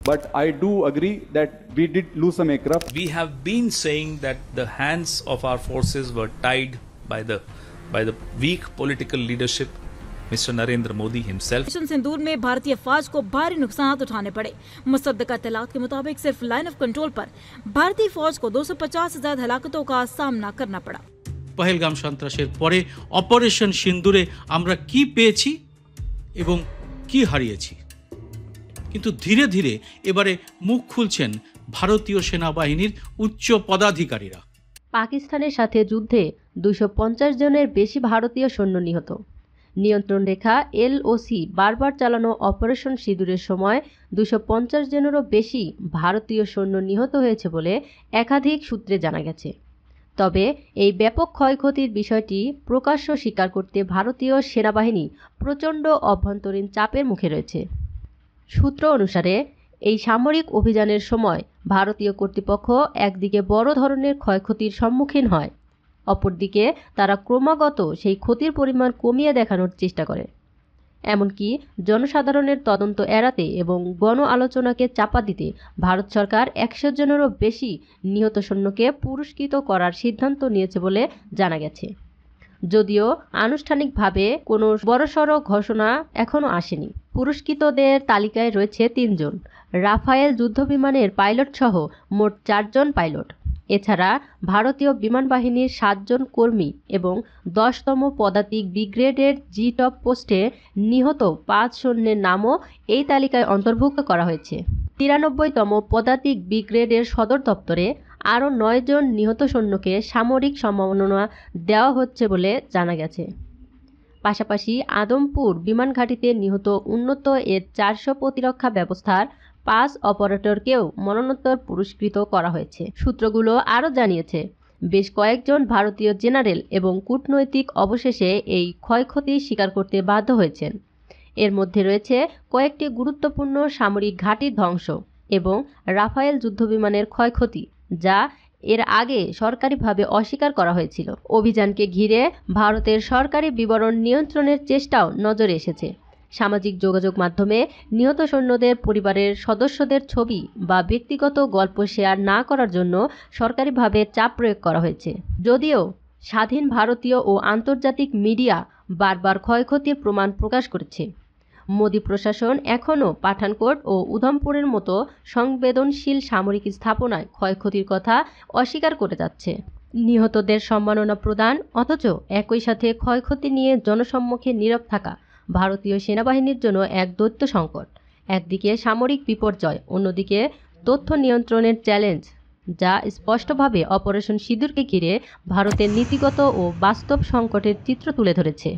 but I do agree that we did lose some aircraft. We have been saying that the hands of our forces were tied by the weak political leadership, Mr. Narendra Modi himself. Operation Sindoor में भारतीय फौज को भारी नुकसान उठाने पड़े। मुसद्दका इत्तलात के मुताबिक सिर्फ लाइन ऑफ कंट्रोल पर भारतीय फौज को 250 से ज्यादा हलाकतों का सामना करना पड़ा। पहलगाम সন্ত্রাসের পরে অপারেশন সিন্দুরে আমরা কি পেয়েছি এবং কি হারিয়েছি, কিন্তু ধীরে ধীরে এবারে মুখ খুলছেন ভারতীয় সেনাবাহিনীর উচ্চ পদাধিকারীরা। পাকিস্তানের সাথে যুদ্ধে 250 জনের বেশি ভারতীয় সৈন্য নিহত। নিয়ন্ত্রণ রেখা এলওসি বারবার চালানো অপারেশন সিঁদুরের সময় 250 জনেরও বেশি ভারতীয় সৈন্য নিহত হয়েছে বলে একাধিক সূত্রে জানা গেছে। তবে এই ব্যাপক ক্ষয়ক্ষতির বিষয়টি প্রকাশ্য স্বীকার করতে ভারতীয় সেনাবাহিনী প্রচণ্ড অভ্যন্তরীণ চাপের মুখে রয়েছে। সূত্র অনুসারে এই সামরিক অভিযানের সময় ভারতীয় কর্তৃপক্ষ একদিকে বড় ধরনের ক্ষয়ক্ষতির সম্মুখীন হয়, অপরদিকে তারা ক্রমাগত সেই ক্ষতির পরিমাণ কমিয়ে দেখানোর চেষ্টা করে। এমনকি জনসাধারণের তদন্ত এড়াতে এবং গণ আলোচনাকে চাপা দিতে ভারত সরকার 100 জনেরও বেশি নিহত সৈন্যকে পুরস্কৃত করার সিদ্ধান্ত নিয়েছে বলে জানা গেছে। যদিও আনুষ্ঠানিকভাবে কোনো বড়সড় ঘোষণা এখনও আসেনি। পুরস্কৃতদের তালিকায় রয়েছে 3 জন রাফায়েল যুদ্ধবিমানের পাইলট সহ মোট 4 জন পাইলট। এছাড়া ভারতীয় বিমান বাহিনীর 7 জন কর্মী এবং 10তম পদাতিক ব্রিগেডের জি-টপ পোস্টে নিহত 5 সৈন্যের নামও এই তালিকায় অন্তর্ভুক্ত করা হয়েছে। 93তম পদাতিক ব্রিগেডের সদর দপ্তরে আরও 9 জন নিহত সৈন্যকে সামরিক সম্মাননা দেওয়া হচ্ছে বলে জানা গেছে। পাশাপাশি আদমপুর বিমান ঘাঁটিতে নিহত উন্নত এর 400 প্রতিরক্ষা ব্যবস্থার 5 অপারেটরকেও মরণোত্তর পুরস্কৃত করা হয়েছে। সূত্রগুলো আরও জানিয়েছে, বেশ কয়েকজন ভারতীয় জেনারেল এবং কূটনৈতিক অবশেষে এই ক্ষয়ক্ষতি স্বীকার করতে বাধ্য হয়েছেন। এর মধ্যে রয়েছে কয়েকটি গুরুত্বপূর্ণ সামরিক ঘাঁটির ধ্বংস এবং রাফায়েল যুদ্ধবিমানের ক্ষয়ক্ষতি, যা এর আগে সরকারিভাবে অস্বীকার করা হয়েছিল। অভিযানকে ঘিরে ভারতের সরকারি বিবরণ নিয়ন্ত্রণের চেষ্টাও নজরে এসেছে। সামাজিক যোগাযোগ মাধ্যমে নিহত সৈন্যদের পরিবারের সদস্যদের ছবি বা ব্যক্তিগত গল্প শেয়ার না করার জন্য সরকারিভাবে চাপ প্রয়োগ করা হয়েছে। যদিও স্বাধীন ভারতীয় ও আন্তর্জাতিক মিডিয়া বারবার ক্ষয়ক্ষতির প্রমাণ প্রকাশ করেছে, মোদি প্রশাসন এখনও পাঠানকোট ও উধমপুরের মতো সংবেদনশীল সামরিক স্থাপনায় ক্ষয়ক্ষতির কথা অস্বীকার করে যাচ্ছে। নিহতদের সম্মাননা প্রদান অথচ একই সাথে ক্ষয়ক্ষতি নিয়ে জনসম্মুখে নীরব থাকা ভারতীয় সেনাবাহিনীর জন্য এক দৈত্য সংকট। একদিকে সামরিক বিপর্যয়, অন্যদিকে তথ্য নিয়ন্ত্রণের চ্যালেঞ্জ, যা স্পষ্টভাবে অপারেশন সিঁদুরকে ঘিরে ভারতের নীতিগত ও বাস্তব সংকটের চিত্র তুলে ধরেছে।